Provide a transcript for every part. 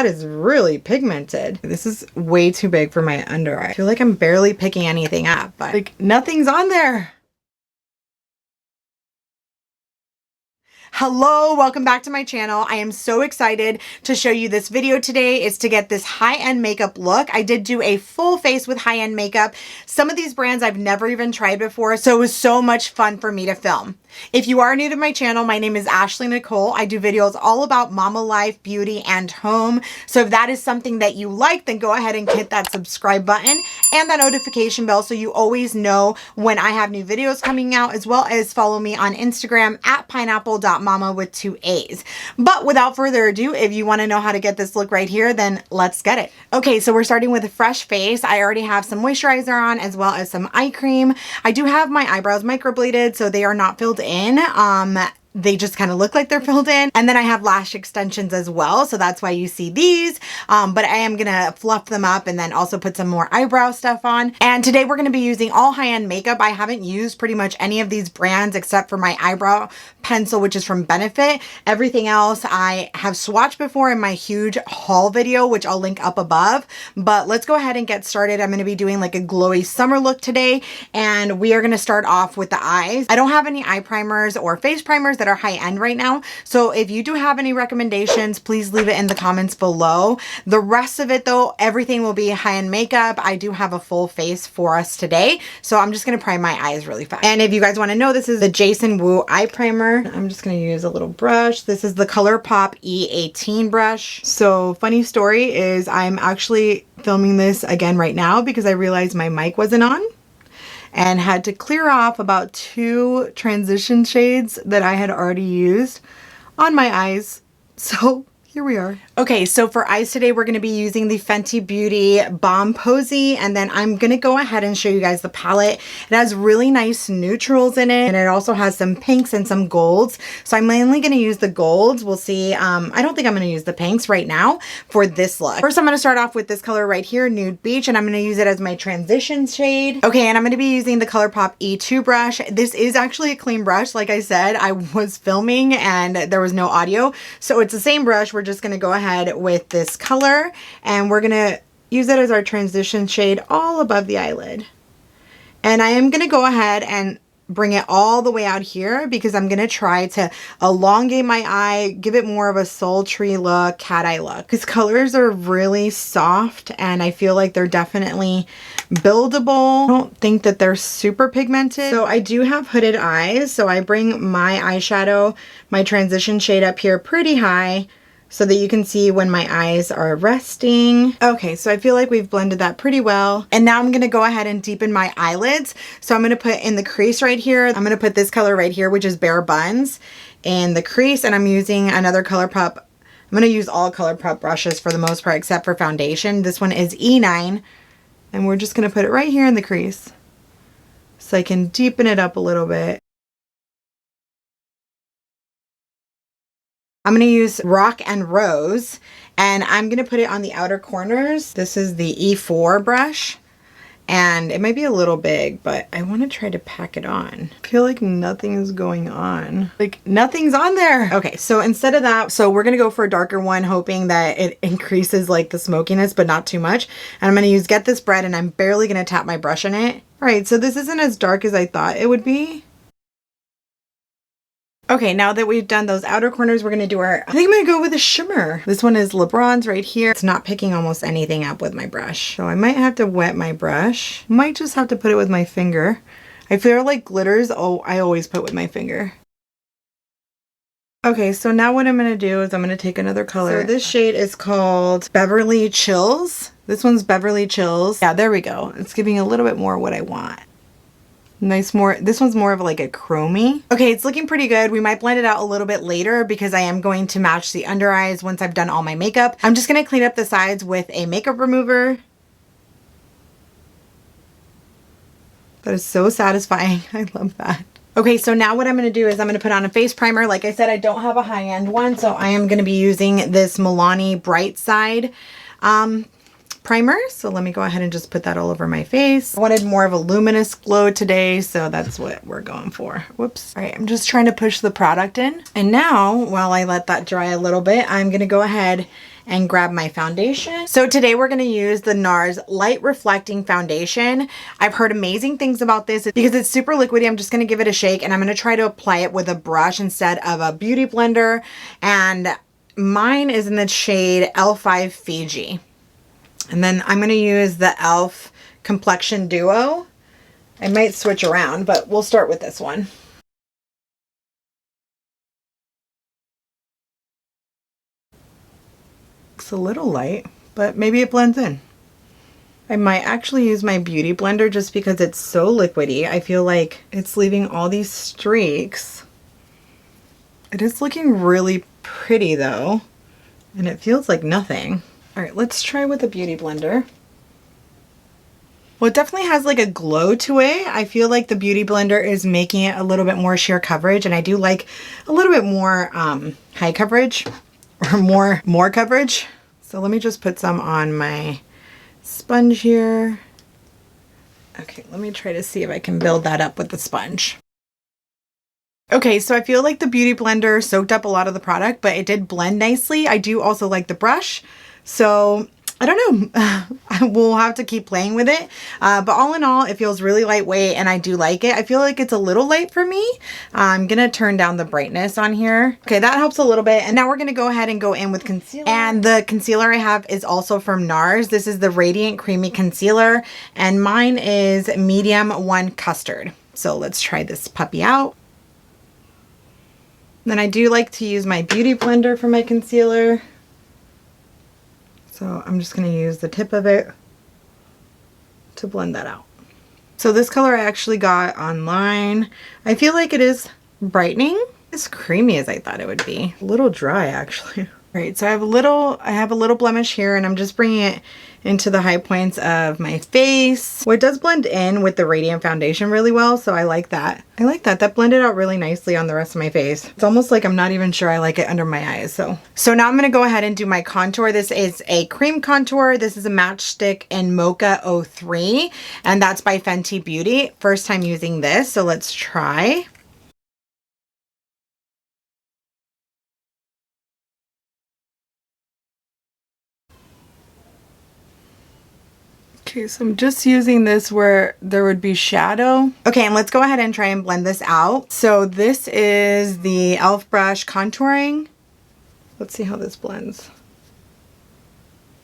That is really pigmented. This is way too big for my under eye. I feel like I'm barely picking anything up, but like nothing's on there. Hello, welcome back to my channel. I am so excited to show you this video today. Is to get this high-end makeup look. I did do a full face with high-end makeup. Some of these brands I've never even tried before, so it was so much fun for me to film. If you are new to my channel, my name is Ashley Nicole. I do videos all about mama life, beauty, and home. So if that is something that you like, then go ahead and hit that subscribe button and that notification bell so you always know when I have new videos coming out, as well as follow me on Instagram at pineapple.mama with 2 A's. But without further ado, if you want to know how to get this look right here, then let's get it. Okay, so we're starting with a fresh face. I already have some moisturizer on as well as some eye cream. I do have my eyebrows microbladed, so they are not filled in. They just kind of look like they're filled in. And then I have lash extensions as well, so that's why you see these. But I am gonna fluff them up and then also put some more eyebrow stuff on. And today we're gonna be using all high-end makeup. I haven't used pretty much any of these brands except for my eyebrow pencil, which is from Benefit. Everything else I have swatched before in my huge haul video, which I'll link up above. But let's go ahead and get started. I'm gonna be doing like a glowy summer look today, and we are gonna start off with the eyes. I don't have any eye primers or face primers that are high-end right now, so if you do have any recommendations, please leave it in the comments below. The rest of it though, everything will be high-end makeup. I do have a full face for us today, so I'm just gonna prime my eyes really fast. And if you guys want to know, this is the Jason Wu eye primer. I'm just gonna use a little brush. This is the ColourPop E18 brush. So funny story is I'm actually filming this again right now because I realized my mic wasn't on and had to clear off about 2 transition shades that I had already used on my eyes. So here we are. Okay, so for eyes today, we're going to be using the Fenty Beauty Bomb Posy, and then I'm going to go ahead and show you guys the palette. It has really nice neutrals in it, and it also has some pinks and some golds. So I'm mainly going to use the golds. We'll see. I don't think I'm going to use the pinks right now for this look. First, I'm going to start off with this color right here, Nude Beach, and I'm going to use it as my transition shade. Okay, and I'm going to be using the ColourPop E2 brush. This is actually a clean brush. Like I said, I was filming and there was no audio, so it's the same brush. We're just going to go ahead with this color and we're going to use it as our transition shade all above the eyelid. And I am going to go ahead and bring it all the way out here because I'm going to try to elongate my eye, give it more of a sultry look, cat eye look. These colors are really soft and I feel like they're definitely buildable. I don't think that they're super pigmented. So I do have hooded eyes, so I bring my eyeshadow, my transition shade up here pretty high, so that you can see when my eyes are resting. Okay, so I feel like we've blended that pretty well. And now I'm gonna go ahead and deepen my eyelids. So I'm gonna put in the crease right here, I'm gonna put this color right here, which is Bare Buns, in the crease, and I'm using another ColourPop. I'm gonna use all ColourPop brushes for the most part, except for foundation. This one is E9, and we're just gonna put it right here in the crease so I can deepen it up a little bit. I'm going to use Rock and Rose, and I'm going to put it on the outer corners. This is the E4 brush, and it might be a little big, but I want to try to pack it on. I feel like nothing is going on. Like nothing's on there. Okay, so instead of that, so we're going to go for a darker one, hoping that it increases like the smokiness, but not too much. And I'm going to use Get This Bread, and I'm barely going to tap my brush in it. All right, so this isn't as dark as I thought it would be. Okay, now that we've done those outer corners, we're gonna do I think I'm gonna go with a shimmer. This one is LeBron's right here. It's not picking almost anything up with my brush. So I might have to wet my brush. Might just have to put it with my finger. I feel like glitters, I always put with my finger. Okay, so now what I'm gonna do is I'm gonna take another color. So this shade is called Beverly Chills. This one's Beverly Chills. Yeah, there we go. It's giving a little bit more what I want. Nice, this one's more of like a chromey. Okay, it's looking pretty good. We might blend it out a little bit later because I am going to match the under eyes once I've done all my makeup. I'm just gonna clean up the sides with a makeup remover. That is so satisfying. I love that. Okay, so now what I'm gonna do is I'm gonna put on a face primer. Like I said, I don't have a high-end one, so I am gonna be using this Milani Bright Side primer. So let me go ahead and just put that all over my face. I wanted more of a luminous glow today, so that's what we're going for. Whoops. All right, I'm just trying to push the product in. And now, while I let that dry a little bit, I'm gonna go ahead and grab my foundation. So today we're gonna use the Nars Light Reflecting Foundation. I've heard amazing things about this because it's super liquidy. I'm just gonna give it a shake and I'm gonna try to apply it with a brush instead of a beauty blender. And mine is in the shade L5 Fiji. And then I'm gonna use the e.l.f. Complexion Duo. I might switch around, but we'll start with this one. It's a little light, but maybe it blends in. I might actually use my beauty blender just because it's so liquidy. I feel like it's leaving all these streaks. It is looking really pretty though, and it feels like nothing. All right, let's try with a beauty blender. Well, it definitely has like a glow to it. I feel like the beauty blender is making it a little bit more sheer coverage, and I do like a little bit more high coverage or more coverage. So let me just put some on my sponge here. Okay, let me try to see if I can build that up with the sponge. Okay, so I feel like the beauty blender soaked up a lot of the product, but it did blend nicely. I do also like the brush. So I don't know, we'll have to keep playing with it. But all in all, it feels really lightweight and I do like it. I feel like it's a little light for me. I'm gonna turn down the brightness on here. Okay, that helps a little bit. And now we're gonna go ahead and go in with concealer. And the concealer I have is also from Nars. This is the Radiant Creamy Concealer. And mine is Medium 1 Custard. So let's try this puppy out. Then I do like to use my beauty blender for my concealer. So I'm just going to use the tip of it to blend that out. So this color I actually got online. I feel like it is brightening. As creamy as I thought it would be. A little dry actually. All right, so I have a little blemish here and I'm just bringing it into the high points of my face. Well, it does blend in with the Radiant foundation really well, so I like that. I like that. That blended out really nicely on the rest of my face. It's almost like I'm not even sure I like it under my eyes. So now I'm gonna go ahead and do my contour. This is a cream contour. This is a matchstick in Mocha 03, and that's by Fenty Beauty. First time using this, so let's try. Okay, so I'm just using this where there would be shadow. Okay, and let's go ahead and try and blend this out. So this is the e.l.f. brush contouring. Let's see how this blends.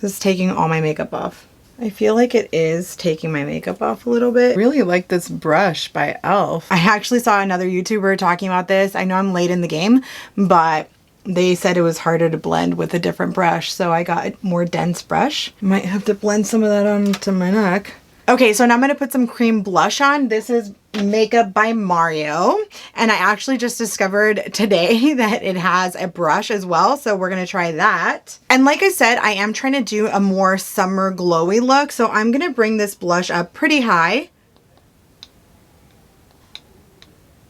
This is taking all my makeup off. I feel like it is taking my makeup off a little bit. I really like this brush by e.l.f. I actually saw another YouTuber talking about this. I know I'm late in the game, but they said it was harder to blend with a different brush, so I got a more dense brush. Might have to blend some of that onto my neck. Okay, so now I'm gonna put some cream blush on. This is Makeup by Mario, and I actually just discovered today that it has a brush as well, so we're gonna try that. And like I said, I am trying to do a more summer glowy look, so I'm gonna bring this blush up pretty high.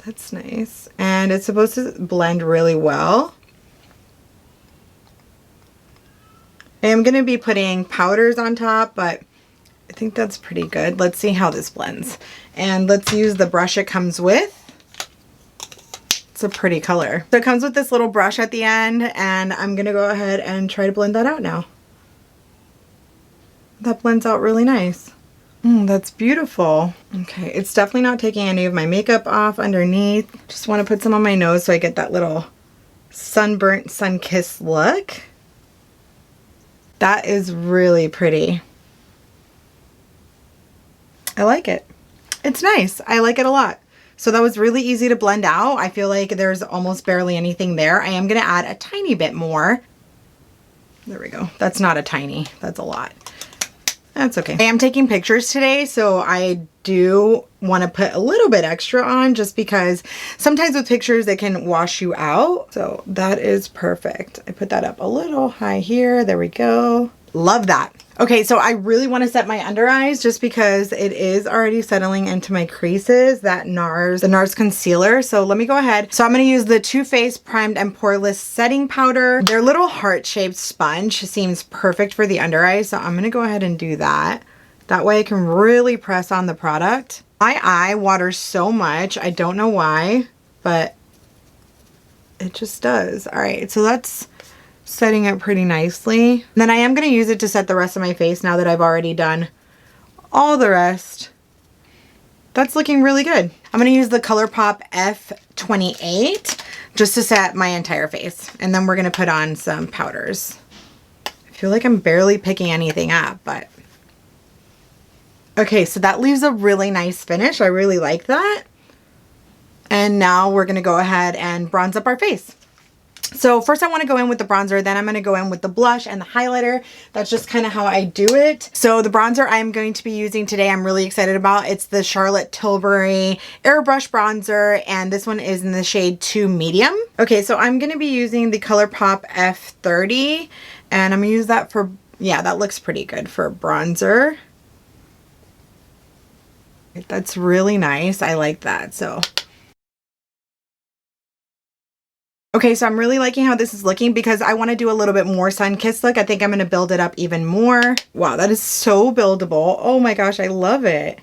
That's nice, and it's supposed to blend really well. I am going to be putting powders on top, but I think that's pretty good. Let's see how this blends. And let's use the brush it comes with. It's a pretty color. So it comes with this little brush at the end, and I'm going to go ahead and try to blend that out now. That blends out really nice. That's beautiful. Okay, it's definitely not taking any of my makeup off underneath. Just want to put some on my nose so I get that little sunburnt, sun-kissed look. That is really pretty. I like it. It's nice. I like it a lot. So that was really easy to blend out. I feel like there's almost barely anything there. I am going to add a tiny bit more. There we go. That's not a tiny. That's a lot. That's okay. I am taking pictures today, so I do want to put a little bit extra on just because sometimes with pictures they can wash you out. So that is perfect. I put that up a little high here. There we go. Love that. Okay, so I really want to set my under eyes just because it is already settling into my creases, the Nars Concealer. So let me go ahead. So I'm going to use the Too Faced Primed and Poreless Setting Powder. Their little heart-shaped sponge seems perfect for the under eyes, so I'm going to go ahead and do that. That way I can really press on the product. My eye waters so much. I don't know why, but it just does. All right, so let's setting it pretty nicely. And then I am going to use it to set the rest of my face now that I've already done all the rest. That's looking really good. I'm going to use the ColourPop F28 just to set my entire face. And then we're going to put on some powders. I feel like I'm barely picking anything up, but... Okay, so that leaves a really nice finish. I really like that. And now we're going to go ahead and bronze up our face. So first I want to go in with the bronzer, then I'm going to go in with the blush and the highlighter. That's just kind of how I do it. So the bronzer I'm going to be using today, I'm really excited about. It's the Charlotte Tilbury Airbrush Bronzer, and this one is in the shade 2 Medium. Okay, so I'm going to be using the ColourPop F30, and I'm going to use that for, yeah, that looks pretty good for bronzer. That's really nice. I like that. So okay, so I'm really liking how this is looking because I want to do a little bit more sun-kissed look. I think I'm going to build it up even more. Wow, that is so buildable. Oh my gosh, I love it.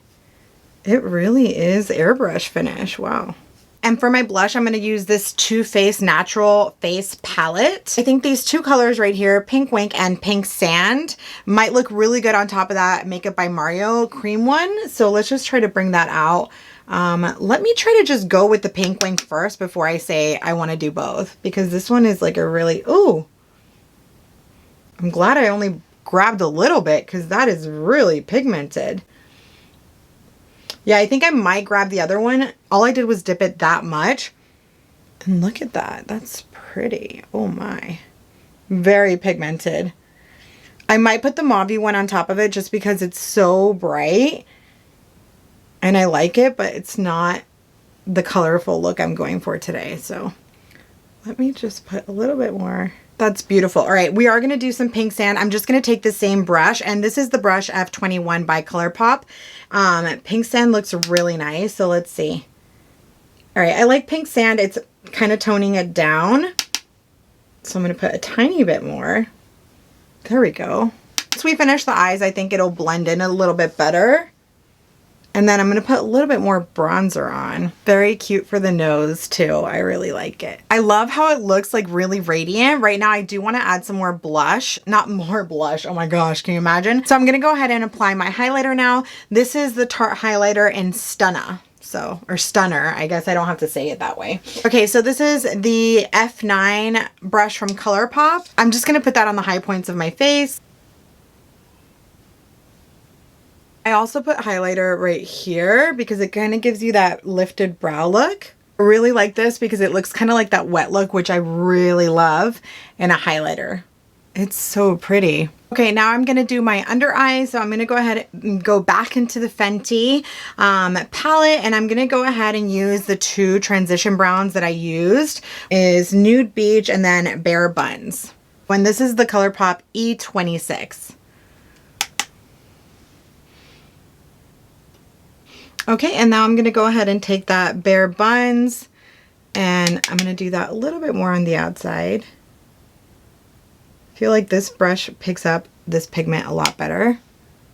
It really is airbrush finish. Wow. And for my blush, I'm going to use this Too Faced Natural Face Palette. I think these two colors right here, Pink Wink and Pink Sand, might look really good on top of that Makeup by Mario cream one. So let's just try to bring that out. Let me try to just go with the Pink Wink first before I say I want to do both, because this one is like a really, ooh, I'm glad I only grabbed a little bit because that is really pigmented. Yeah, I think I might grab the other one. All I did was dip it that much. And look at that. That's pretty. Oh my. Very pigmented. I might put the mauve one on top of it just because it's so bright. And I like it, but it's not the colorful look I'm going for today. So let me just put a little bit more. That's beautiful. All right, we are going to do some pink sand. I'm just going to take the same brush, and this is the brush F21 by ColourPop. Pink sand looks really nice, so let's see. All right, I like pink sand. It's kind of toning it down. So I'm going to put a tiny bit more. There we go. Once we finish the eyes, I think it'll blend in a little bit better. And then I'm going to put a little bit more bronzer on. Very cute for the nose too. I really like it. I love how it looks like really radiant. Right now I do want to add some more blush. Not more blush. Oh my gosh, can you imagine? So I'm going to go ahead and apply my highlighter now. This is the Tarte highlighter in Stunna. So, or Stunner, I guess I don't have to say it that way. Okay, so this is the F9 brush from ColourPop. I'm just going to put that on the high points of my face. I also put highlighter right here because it kind of gives you that lifted brow look. I really like this because it looks kind of like that wet look, which I really love in a highlighter. It's so pretty. Okay, now I'm going to do my under eyes. So I'm going to go ahead and go back into the Fenty palette, and I'm going to go ahead and use the two transition browns that I used is Nude Beach and then Bare Buns. And this is the ColourPop E26. Okay, and now I'm going to go ahead and take that Bare Buns, and I'm going to do that a little bit more on the outside. I feel like this brush picks up this pigment a lot better.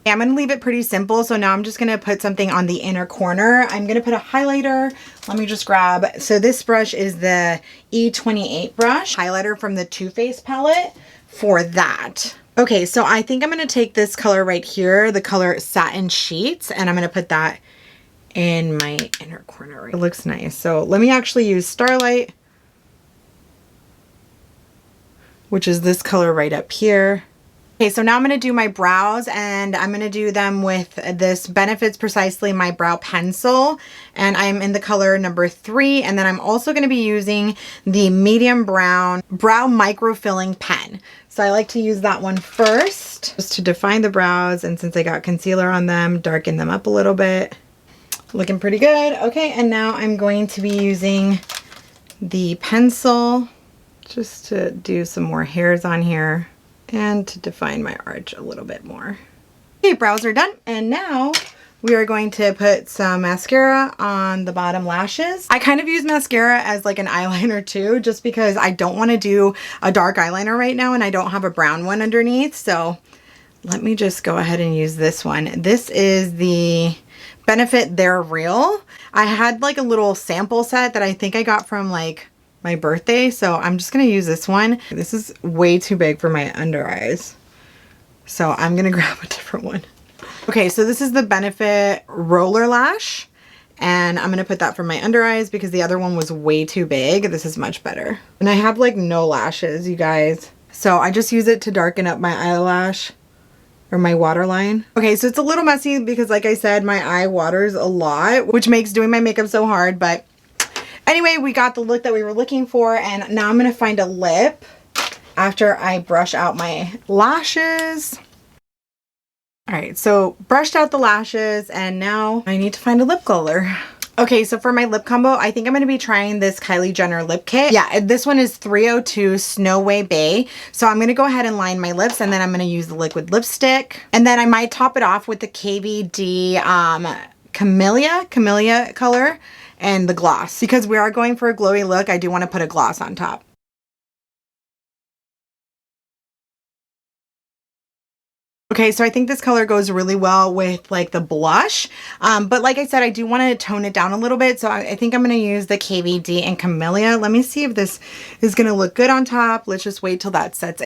I'm going to leave it pretty simple, so now I'm just going to put something on the inner corner. I'm going to put a highlighter. Let me just grab, so this brush is the E28 brush, highlighter from the Too Faced palette for that. Okay, so I think I'm going to take this color right here, the color Satin Sheets, and I'm going to put that in my inner corner. It looks nice. So let me actually use Starlight, which is this color right up here. Okay, so now I'm going to do my brows, and I'm going to do them with this Benefits Precisely My Brow Pencil, and I'm in the color number 3, and then I'm also going to be using the medium brown brow microfilling pen. So I like to use that one first just to define the brows, and since I got concealer on them, darken them up a little bit. Looking pretty good. Okay, and now I'm going to be using the pencil just to do some more hairs on here and to define my arch a little bit more. Okay, brows are done, and now we are going to put some mascara on the bottom lashes. I kind of use mascara as like an eyeliner too, just because I don't want to do a dark eyeliner right now and I don't have a brown one underneath. So let me just go ahead and use this one. This is the Benefit They're Real. I had like a little sample set that I think I got from like my birthday. So I'm just going to use this one. This is way too big for my under eyes. So I'm going to grab a different one. Okay, so this is the Benefit Roller Lash. And I'm going to put that for my under eyes because the other one was way too big. This is much better. And I have like no lashes, you guys. So I just use it to darken up my eyelash or my waterline. Okay, so it's a little messy because like I said, my eye waters a lot, which makes doing my makeup so hard. But anyway, we got the look that we were looking for. And now I'm going to find a lip after I brush out my lashes. All right, so brushed out the lashes and now I need to find a lip color. Okay, so for my lip combo, I think I'm going to be trying this Kylie Jenner Lip Kit. Yeah, this one is 302 Snowway Bay. So I'm going to go ahead and line my lips and then I'm going to use the liquid lipstick. And then I might top it off with the KVD Camellia color and the gloss. Because we are going for a glowy look, I do want to put a gloss on top. Okay, so I think this color goes really well with like the blush. But like I said, I do want to tone it down a little bit. So I think I'm going to use the KVD and Camellia. Let me see if this is going to look good on top. Let's just wait till that sets.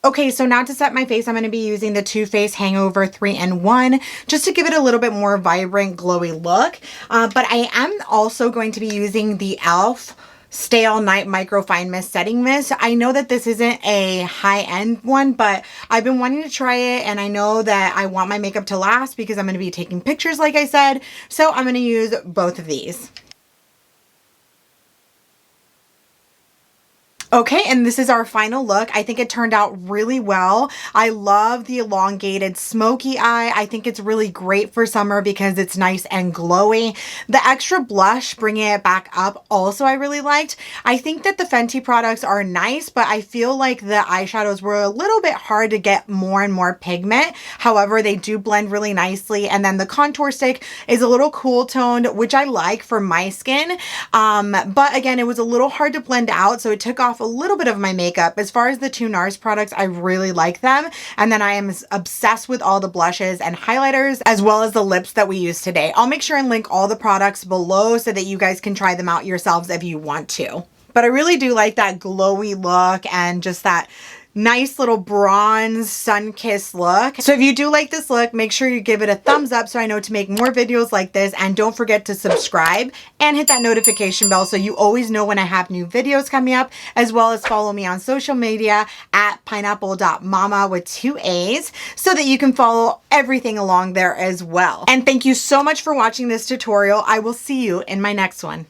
Okay, so now to set my face, I'm going to be using the Too Faced Hangover 3-in-1 just to give it a little bit more vibrant, glowy look. But I am also going to be using the e.l.f. Stay All Night Micro Fine Mist Setting Mist. I know that this isn't a high-end one, but I've been wanting to try it, and I know that I want my makeup to last because I'm going to be taking pictures, like I said. So I'm going to use both of these. Okay, and this is our final look. I think it turned out really well. I love the elongated smoky eye. I think it's really great for summer because it's nice and glowy. The extra blush, bringing it back up, also I really liked. I think that the Fenty products are nice, but I feel like the eyeshadows were a little bit hard to get more and more pigment. However, they do blend really nicely. And then the contour stick is a little cool toned, which I like for my skin. But again, it was a little hard to blend out, so it took off a little bit of my makeup. As far as the two Nars products, I really like them. And then I am obsessed with all the blushes and highlighters, as well as the lips that we use today. I'll make sure and link all the products below so that you guys can try them out yourselves if you want to. But I really do like that glowy look and just that nice little bronze sun-kissed look. So if you do like this look, make sure you give it a thumbs up so I know to make more videos like this. And don't forget to subscribe and hit that notification bell so you always know when I have new videos coming up, as well as follow me on social media at pineapple.mama with 2 A's so that you can follow everything along there as well. And thank you so much for watching this tutorial. I will see you in my next one.